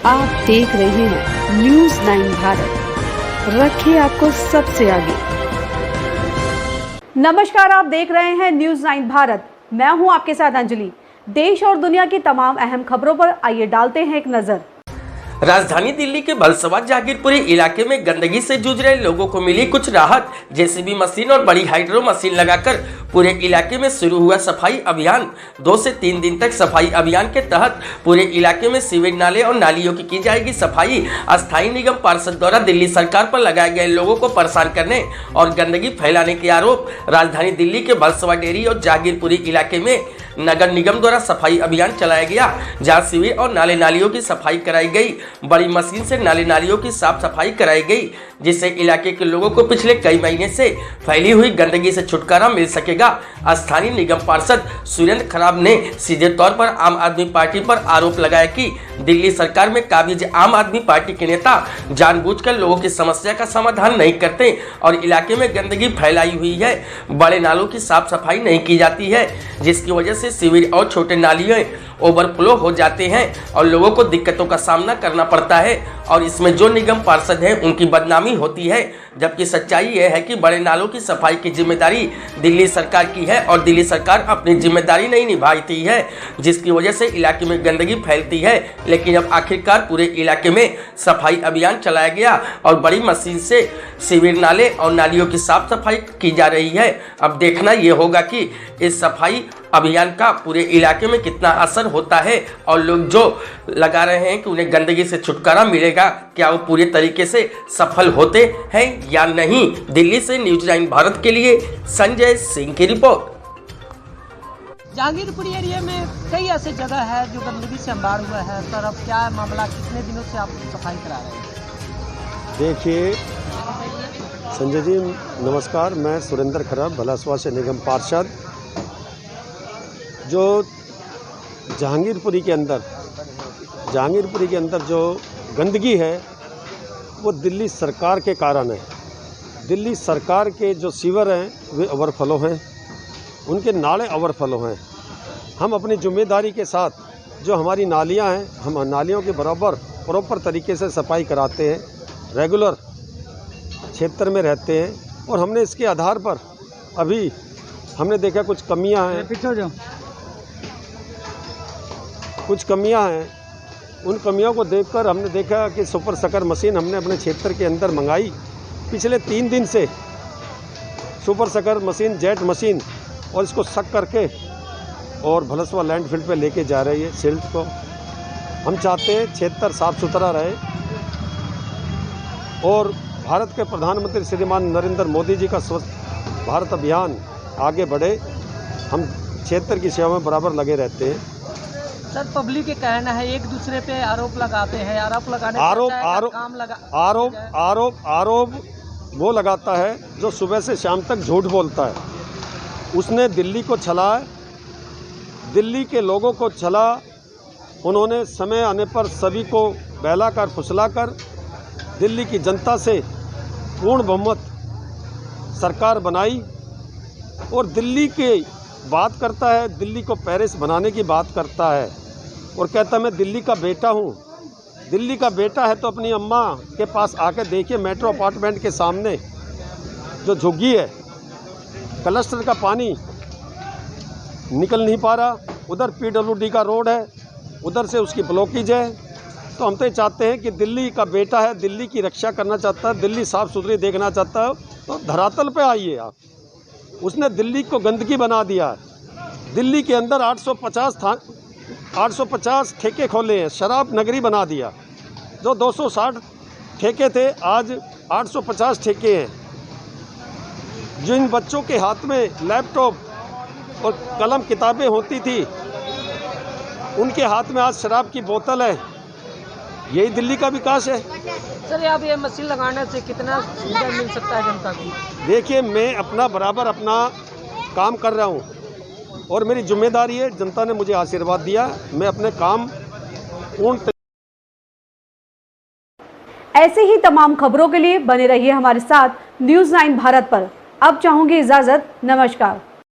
आप देख रहे हैं न्यूज़ 9 भारत, रखिए आपको सबसे आगे। नमस्कार, आप देख रहे हैं न्यूज़ 9 भारत। मैं हूं आपके साथ अंजलि। देश और दुनिया की तमाम अहम खबरों पर आइए डालते हैं एक नजर। राजधानी दिल्ली के बलसवा जागीरपुरी इलाके में गंदगी से जूझ रहे लोगों को मिली कुछ राहत। जेसीबी मशीन और बड़ी हाइड्रो मशीन लगाकर पूरे इलाके में शुरू हुआ सफाई अभियान। 2 से 3 दिन तक सफाई अभियान के तहत पूरे इलाके में सीवेज नाले और नालियों की जाएगी सफाई। अस्थायी निगम पार्षद द्वारा दिल्ली सरकार पर लगाए गए लोगों को परेशान करने और गंदगी फैलाने के आरोप। राजधानी दिल्ली के बलसवा डेरी और जागीरपुरी इलाके में नगर निगम द्वारा सफाई अभियान चलाया गया, जहां सीवेज और नाले नालियों की सफाई कराई गई। बड़ी मशीन से नाले नालियों की साफ सफाई कराई गई, जिससे इलाके के लोगों को पिछले कई महीने से फैली हुई गंदगी से छुटकारा मिल सकेगा। स्थानीय निगम पार्षद सुरेंद्र खराब ने सीधे तौर पर आम आदमी पार्टी पर आरोप लगाया कि दिल्ली सरकार में काबिज आम आदमी पार्टी के नेता जानबूझकर लोगों की समस्या का समाधान नहीं करते और इलाके में गंदगी फैलाई हुई है। बड़े नालों की साफ सफाई नहीं की जाती है, जिसकी वजह से सीवेज और छोटे नालियां ओवरफ्लो हो जाते हैं और लोगों को दिक्कतों का सामना करना पड़ता है और इसमें जो निगम पार्षद हैं उनकी बदनामी होती है। जबकि सच्चाई यह है कि बड़े नालों की सफाई की जिम्मेदारी दिल्ली सरकार की है और दिल्ली सरकार अपनी जिम्मेदारी नहीं निभाती है, जिसकी वजह से इलाके में गंदगी फैलती है। लेकिन अब आखिरकार पूरे इलाके में सफाई अभियान चलाया गया और बड़ी मशीन से सीवेज नाले और नालियों की साफ सफाई की जा रही है। अब देखना यह होगा कि इस सफाई अभियान का पूरे इलाके में कितना असर होता है और लोग जो लगा रहे हैं कि उन्हें गंदगी से छुटकारा मिलेगा, क्या वो पूरे तरीके से सफल होते हैं या नहीं। दिल्ली से न्यूज़ 9 भारत के लिए संजय सिंह की रिपोर्ट। जहांगीरपुरी एरिया में कई ऐसे जगह है जो गंदगी से अंबार हुआ है। सर, अब क्या है मामला, कितने दिनों से आप सफाई करा रहे हैं? देखिए संजय जी नमस्कार, मैं सुरेंद्र खराब बलसवा से निगम पार्षद। जो जहांगीरपुरी के अंदर जो गंदगी है वो दिल्ली सरकार के कारण है। दिल्ली सरकार के जो सीवर हैं वे ओवरफ्लो हैं, उनके नाले ओवरफ्लो हैं। हम अपनी जिम्मेदारी के साथ जो हमारी नालियां हैं, हम नालियों के बराबर प्रॉपर तरीके से सफाई कराते हैं, रेगुलर क्षेत्र में रहते हैं। और हमने इसके आधार पर अभी हमने देखा कुछ कमियां हैं। उन कमियों को देखकर हमने देखा कि सुपर सकर मशीन हमने अपने क्षेत्र के अंदर मंगाई। पिछले 3 दिन से super sucker machine, jet machine, और इसको सक करके और भलसवा लैंडफिल पे लेके जा रही है सिल्ट को। हम चाहते हैं क्षेत्र साफ सुथरा रहे और भारत के प्रधानमंत्री श्रीमान नरेंद्र मोदी जी का स्वच्छ भारत अभियान आगे बढ़े। हम क्षेत्र की सेवा में बराबर लगे रहते हैं। सर, पब्लिक के कहना है एक दूसरे पे आरोप लगाते हैं, आरोप वो लगाता है जो सुबह से शाम तक झूठ बोलता है। उसने दिल्ली को छला है, दिल्ली के लोगों को छला। उन्होंने समय आने पर सभी को बहलाकर फुसलाकर दिल्ली की जनता से पूर्ण बहुमत सरकार बनाई और दिल्ली के बात करता है, दिल्ली को पेरिस बनाने की बात करता है और कहता मैं दिल्ली का बेटा हूँ। दिल्ली का बेटा है तो अपनी अम्मा के पास आके देखिए, मेट्रो अपार्टमेंट के सामने जो झुग्गी है, क्लस्टर का पानी निकल नहीं पा रहा। उधर PWD का रोड है, उधर से उसकी ब्लॉकेज है। तो हम तो ये चाहते हैं कि दिल्ली का बेटा है, दिल्ली की रक्षा करना चाहता है, दिल्ली साफ़ सुथरी देखना चाहता है तो धरातल पे आइए आप। उसने दिल्ली को गंदगी बना दिया है। दिल्ली के अंदर 850 ठेके खोले हैं, शराब नगरी बना दिया। जो 260 ठेके थे आज 850 ठेके हैं। जिन बच्चों के हाथ में लैपटॉप और कलम किताबें होती थी, उनके हाथ में आज शराब की बोतल है। यही दिल्ली का विकास है। सर, अब ये मशीन लगाने से कितना सुविधा मिल सकता है जनता को? देखिए, मैं अपना बराबर अपना काम कर रहा हूँ और मेरी जिम्मेदारी है। जनता ने मुझे आशीर्वाद दिया, मैं अपने काम पूर्ण। ऐसे ही तमाम खबरों के लिए बने रहिए हमारे साथ न्यूज़ 9 भारत पर। अब चाहूंगी इजाजत, नमस्कार।